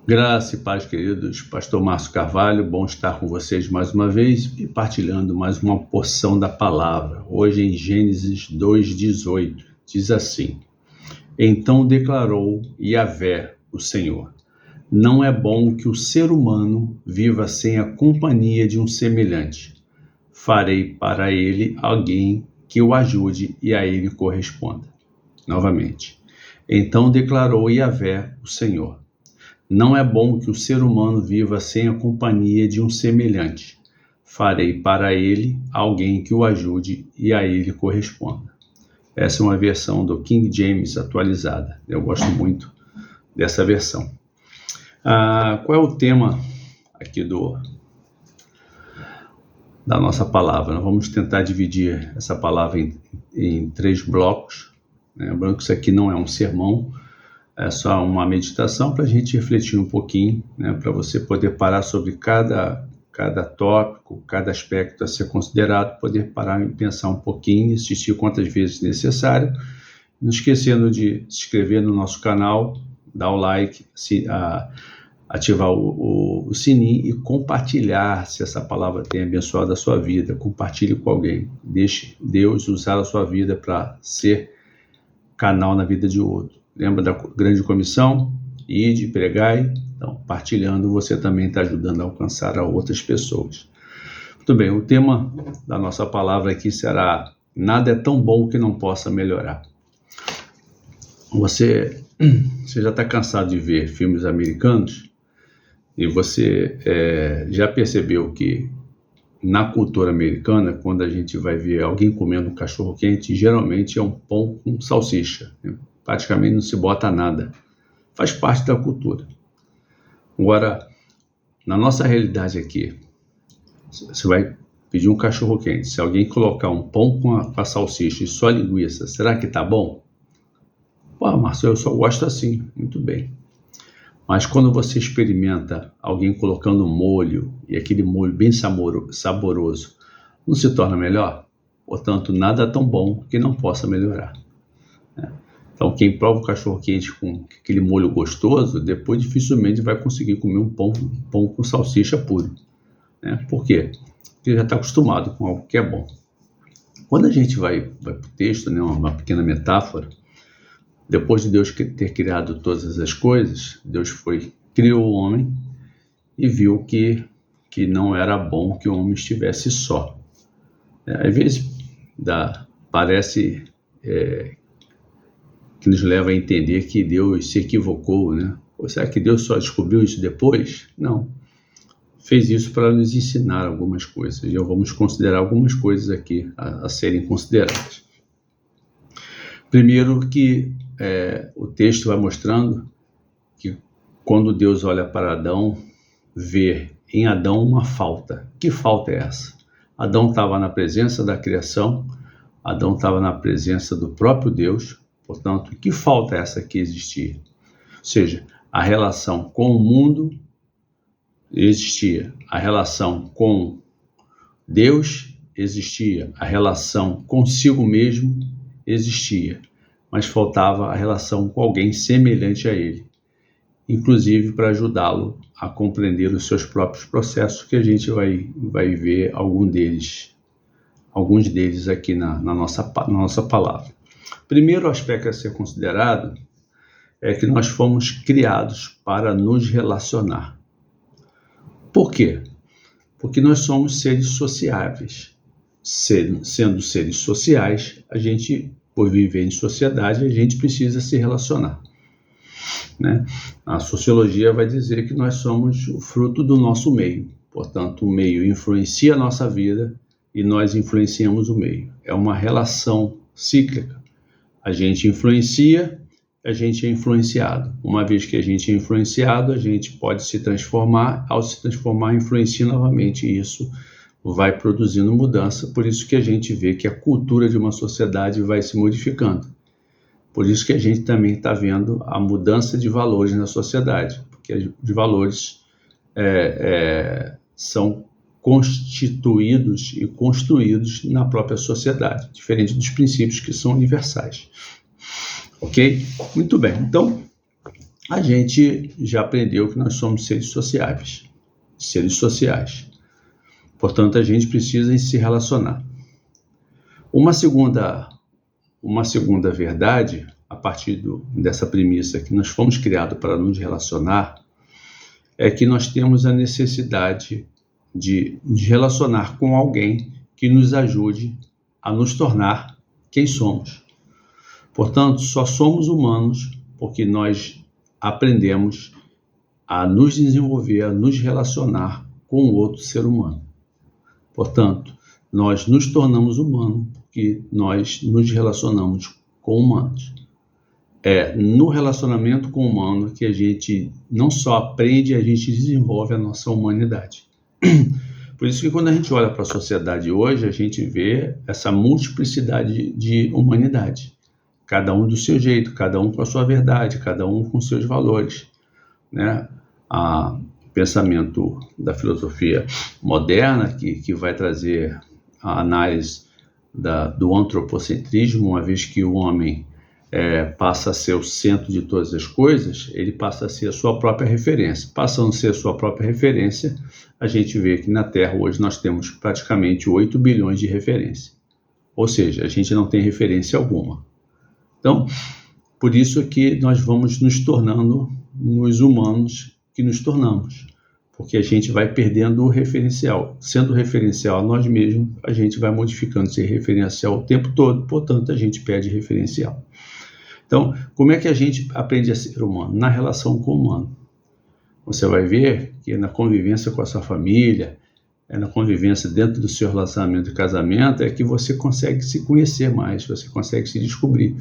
Graça e paz, queridos. Pastor Márcio Carvalho, bom estar com vocês mais uma vez e partilhando mais uma porção da palavra. Hoje em Gênesis 2:18, diz assim: Então declarou Yahvé, o Senhor: Não é bom que o ser humano viva sem a companhia de um semelhante. Farei para ele alguém que o ajude e a ele corresponda. Novamente. Então declarou Yahvé, o Senhor: Não é bom que o ser humano viva sem a companhia de um semelhante. Farei para ele alguém que o ajude e a ele corresponda. Essa é uma versão do King James atualizada. Eu gosto muito dessa versão. Qual é o tema aqui da nossa palavra? Nós vamos tentar dividir essa palavra em 3 blocos. Lembrando que isso aqui não é um sermão, é só uma meditação para a gente refletir um pouquinho, para você poder parar sobre cada tópico, cada aspecto a ser considerado, poder parar e pensar um pouquinho, assistir quantas vezes necessário, não esquecendo de se inscrever no nosso canal, dar o like, ativar o sininho e compartilhar, se essa palavra tem abençoado a sua vida. Compartilhe com alguém, deixe Deus usar a sua vida para ser canal na vida de outro. Lembra da grande comissão? Ide, pregai. Então, partilhando, você também está ajudando a alcançar a outras pessoas. Muito bem, o tema da nossa palavra aqui será: Nada é tão bom que não possa melhorar. Você já está cansado de ver filmes americanos e você já percebeu que na cultura americana, quando a gente vai ver alguém comendo um cachorro-quente, geralmente é um pão com salsicha, praticamente não se bota nada. Faz parte da cultura. Agora, na nossa realidade aqui, você vai pedir um cachorro-quente. Se alguém colocar um pão com a salsicha e só linguiça, será que tá bom? Pô, Márcio, eu só gosto assim. Muito bem. Mas quando você experimenta alguém colocando molho, e aquele molho bem saboroso, não se torna melhor? Portanto, nada tão bom que não possa melhorar. Então, quem prova o cachorro-quente com aquele molho gostoso, depois dificilmente vai conseguir comer um pão com salsicha puro. Por quê? Porque já está acostumado com algo que é bom. Quando a gente vai para o texto, uma pequena metáfora, depois de Deus ter criado todas as coisas, Deus criou o homem e viu que não era bom que o homem estivesse só. Às vezes parece que nos leva a entender que Deus se equivocou, Ou será que Deus só descobriu isso depois? Não. Fez isso para nos ensinar algumas coisas. E vamos considerar algumas coisas aqui a serem consideradas. Primeiro que o texto vai mostrando que quando Deus olha para Adão, vê em Adão uma falta. Que falta é essa? Adão estava na presença da criação, Adão estava na presença do próprio Deus, portanto, que falta é essa que existia? Ou seja, a relação com o mundo existia, a relação com Deus existia, a relação consigo mesmo existia, mas faltava a relação com alguém semelhante a ele, inclusive para ajudá-lo a compreender os seus próprios processos, que a gente vai ver alguns deles aqui na nossa palavra. Primeiro aspecto a ser considerado é que nós fomos criados para nos relacionar. Por quê? Porque nós somos seres sociáveis. Sendo seres sociais, por viver em sociedade, a gente precisa se relacionar. A sociologia vai dizer que nós somos o fruto do nosso meio. Portanto, o meio influencia a nossa vida e nós influenciamos o meio. É uma relação cíclica. A gente influencia, a gente é influenciado. Uma vez que a gente é influenciado, a gente pode se transformar. Ao se transformar, influencia novamente. E isso vai produzindo mudança. Por isso que a gente vê que a cultura de uma sociedade vai se modificando. Por isso que a gente também está vendo a mudança de valores na sociedade. Porque os valores são constituídos e construídos na própria sociedade, diferente dos princípios que são universais. Ok? Muito bem. Então, a gente já aprendeu que nós somos seres sociais. Portanto, a gente precisa se relacionar. Uma segunda verdade, a partir dessa premissa que nós fomos criados para nos relacionar, é que nós temos a necessidade de relacionar com alguém que nos ajude a nos tornar quem somos. Portanto, só somos humanos porque nós aprendemos a nos desenvolver, a nos relacionar com o outro ser humano. Portanto, nós nos tornamos humanos porque nós nos relacionamos com humanos. É no relacionamento com o humano que a gente não só aprende, a gente desenvolve a nossa humanidade. Por isso que quando a gente olha para a sociedade hoje, a gente vê essa multiplicidade de humanidade. Cada um do seu jeito, cada um com a sua verdade, cada um com seus valores, né? O pensamento da filosofia moderna, que vai trazer a análise do antropocentrismo, uma vez que o homem passa a ser o centro de todas as coisas, ele passa a ser a sua própria referência. Passando a ser a sua própria referência, a gente vê que na Terra hoje nós temos praticamente 8 bilhões de referência. Ou seja, a gente não tem referência alguma. Então, por isso que nós vamos nos tornando nos humanos que nos tornamos, porque a gente vai perdendo o referencial. Sendo referencial a nós mesmos, a gente vai modificando esse referencial o tempo todo, portanto, a gente perde referencial. Então, como é que a gente aprende a ser humano? Na relação com o humano. Você vai ver que na convivência com a sua família, na convivência dentro do seu relacionamento de casamento, é que você consegue se conhecer mais, você consegue se descobrir.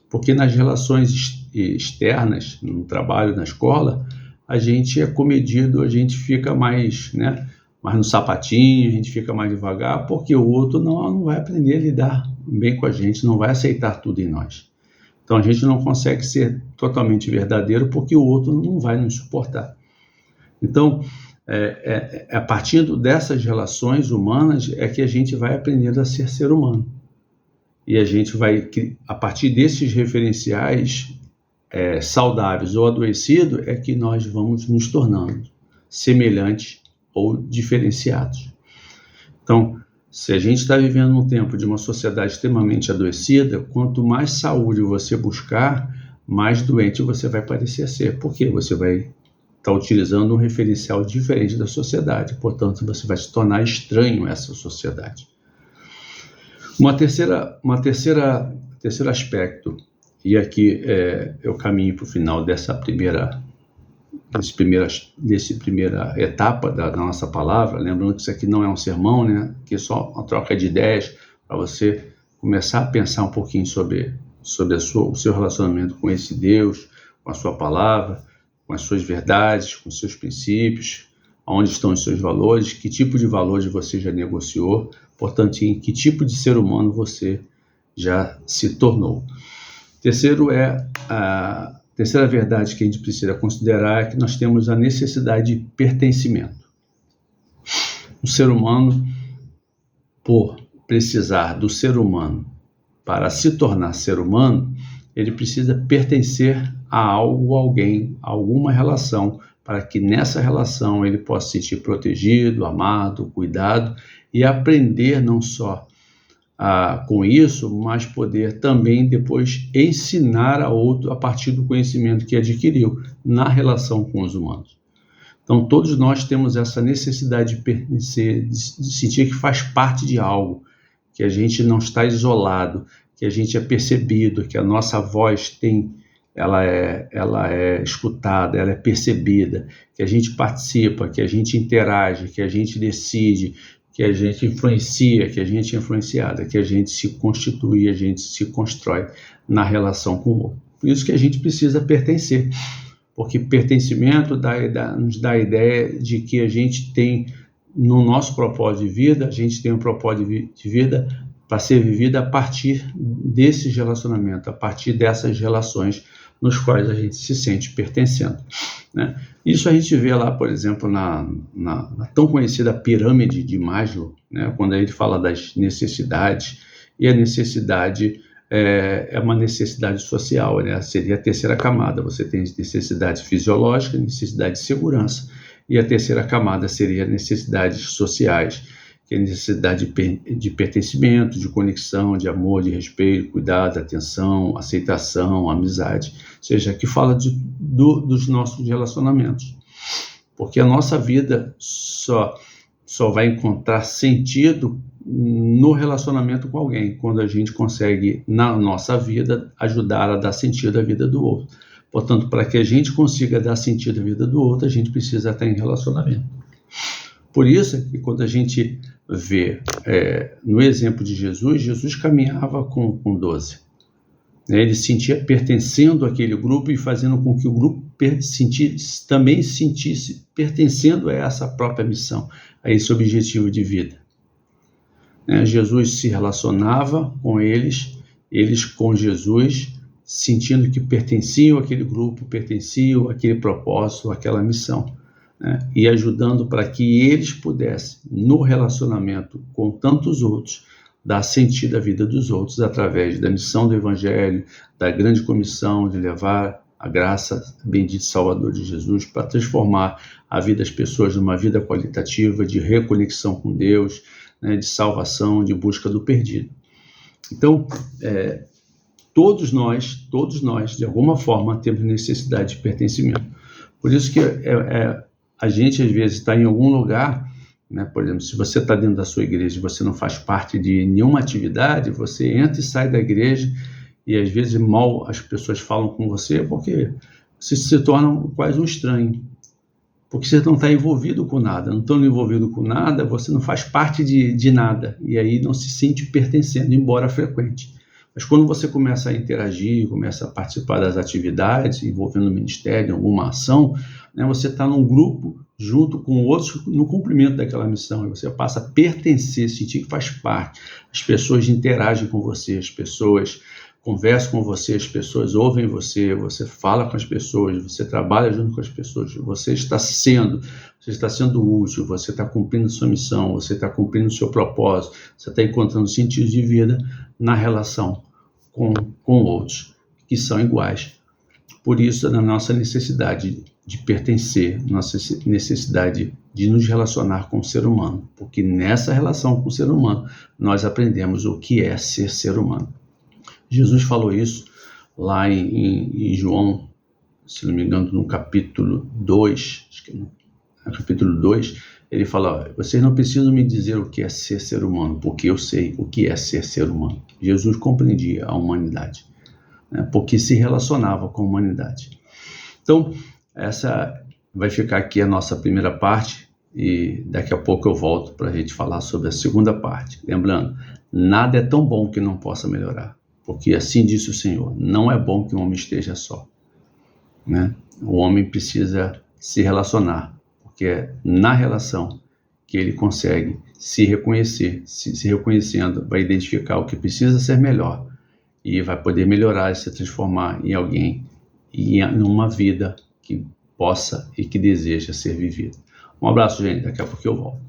Porque nas relações externas, no trabalho, na escola, a gente é comedido, a gente fica mais no sapatinho, a gente fica mais devagar, porque o outro não vai aprender a lidar bem com a gente, não vai aceitar tudo em nós. Então a gente não consegue ser totalmente verdadeiro porque o outro não vai nos suportar. Então, a partir dessas relações humanas é que a gente vai aprendendo a ser humano. E a gente vai, a partir desses referenciais saudáveis ou adoecidos, é que nós vamos nos tornando semelhantes ou diferenciados. Então, se a gente está vivendo num tempo de uma sociedade extremamente adoecida, quanto mais saúde você buscar, mais doente você vai parecer ser. Por quê? Você vai estar utilizando um referencial diferente da sociedade. Portanto, você vai se tornar estranho a essa sociedade. Terceiro aspecto, e aqui eu caminho para o final dessa primeira etapa da nossa palavra, lembrando que isso aqui não é um sermão, né? Que é só uma troca de ideias para você começar a pensar um pouquinho sobre o seu relacionamento com esse Deus, com a sua palavra, com as suas verdades, com os seus princípios, onde estão os seus valores, que tipo de valores você já negociou, portanto, em que tipo de ser humano você já se tornou. A terceira verdade que a gente precisa considerar é que nós temos a necessidade de pertencimento. O ser humano, por precisar do ser humano para se tornar ser humano, ele precisa pertencer a algo, alguém, a alguma relação, para que nessa relação ele possa se sentir protegido, amado, cuidado e aprender não só com isso, mas poder também depois ensinar a outro a partir do conhecimento que adquiriu na relação com os humanos. Então todos nós temos essa necessidade de pertencer, de sentir que faz parte de algo, que a gente não está isolado, que a gente é percebido, que a nossa voz ela é escutada, ela é percebida, que a gente participa, que a gente interage, que a gente decide, que a gente influencia, que a gente é influenciada, que a gente se constitui, a gente se constrói na relação com o outro. Por isso que a gente precisa pertencer, porque pertencimento nos dá a ideia de que a gente tem, no nosso propósito de vida, a gente tem um propósito de vida para ser vivida a partir desses relacionamentos, a partir dessas relações nos quais a gente se sente pertencendo, né? Isso a gente vê lá, por exemplo, na tão conhecida pirâmide de Maslow, né? Quando a gente fala das necessidades, e a necessidade é uma necessidade social, né? Seria a terceira camada. Você tem necessidades fisiológicas, necessidade de segurança, e a terceira camada seria necessidades sociais, que é a necessidade de pertencimento, de conexão, de amor, de respeito, cuidado, atenção, aceitação, amizade, ou seja, que fala dos nossos relacionamentos. Porque a nossa vida só vai encontrar sentido no relacionamento com alguém, quando a gente consegue, na nossa vida, ajudar a dar sentido à vida do outro. Portanto, para que a gente consiga dar sentido à vida do outro, a gente precisa estar em relacionamento. Por isso que quando a gente vê, no exemplo de Jesus caminhava com 12. Ele sentia pertencendo àquele grupo e fazendo com que o grupo também sentisse pertencendo a essa própria missão, a esse objetivo de vida. Jesus se relacionava com eles com Jesus, sentindo que pertenciam àquele grupo, pertenciam àquele propósito, àquela missão, e ajudando para que eles pudessem, no relacionamento com tantos outros, dar sentido à vida dos outros através da missão do Evangelho, da grande comissão de levar a graça bendita Salvador de Jesus para transformar a vida das pessoas numa vida qualitativa, de reconexão com Deus, de salvação, de busca do perdido. Então, todos nós, de alguma forma, temos necessidade de pertencimento. Por isso que a gente, às vezes, está em algum lugar, por exemplo, se você está dentro da sua igreja e você não faz parte de nenhuma atividade, você entra e sai da igreja e, às vezes, mal as pessoas falam com você porque você se torna quase um estranho. Porque você não está envolvido com nada. Não estando envolvido com nada, você não faz parte de nada. E aí não se sente pertencendo, embora frequente. Mas quando você começa a interagir, começa a participar das atividades, envolvendo o ministério, alguma ação, você está num grupo junto com outros no cumprimento daquela missão. E você passa a pertencer, sentir que faz parte. As pessoas interagem com você, as pessoas conversam com você, as pessoas ouvem você, você fala com as pessoas, você trabalha junto com as pessoas, você está sendo útil, você está cumprindo sua missão, você está cumprindo seu propósito, você está encontrando sentido de vida na relação com outros que são iguais. Por isso, na nossa necessidade de pertencer, nossa necessidade de nos relacionar com o ser humano, porque nessa relação com o ser humano, nós aprendemos o que é ser humano. Jesus falou isso lá em João, se não me engano, no capítulo 2, acho que no capítulo 2, ele fala: vocês não precisam me dizer o que é ser humano, porque eu sei o que é ser humano. Jesus compreendia a humanidade, porque se relacionava com a humanidade. Então, essa vai ficar aqui a nossa primeira parte, e daqui a pouco eu volto para a gente falar sobre a segunda parte. Lembrando, nada é tão bom que não possa melhorar. Porque assim disse o Senhor, não é bom que o homem esteja só. O homem precisa se relacionar, porque é na relação que ele consegue se reconhecer. Se reconhecendo, vai identificar o que precisa ser melhor e vai poder melhorar e se transformar em alguém e numa vida que possa e que deseja ser vivida. Um abraço, gente. Daqui a pouco eu volto.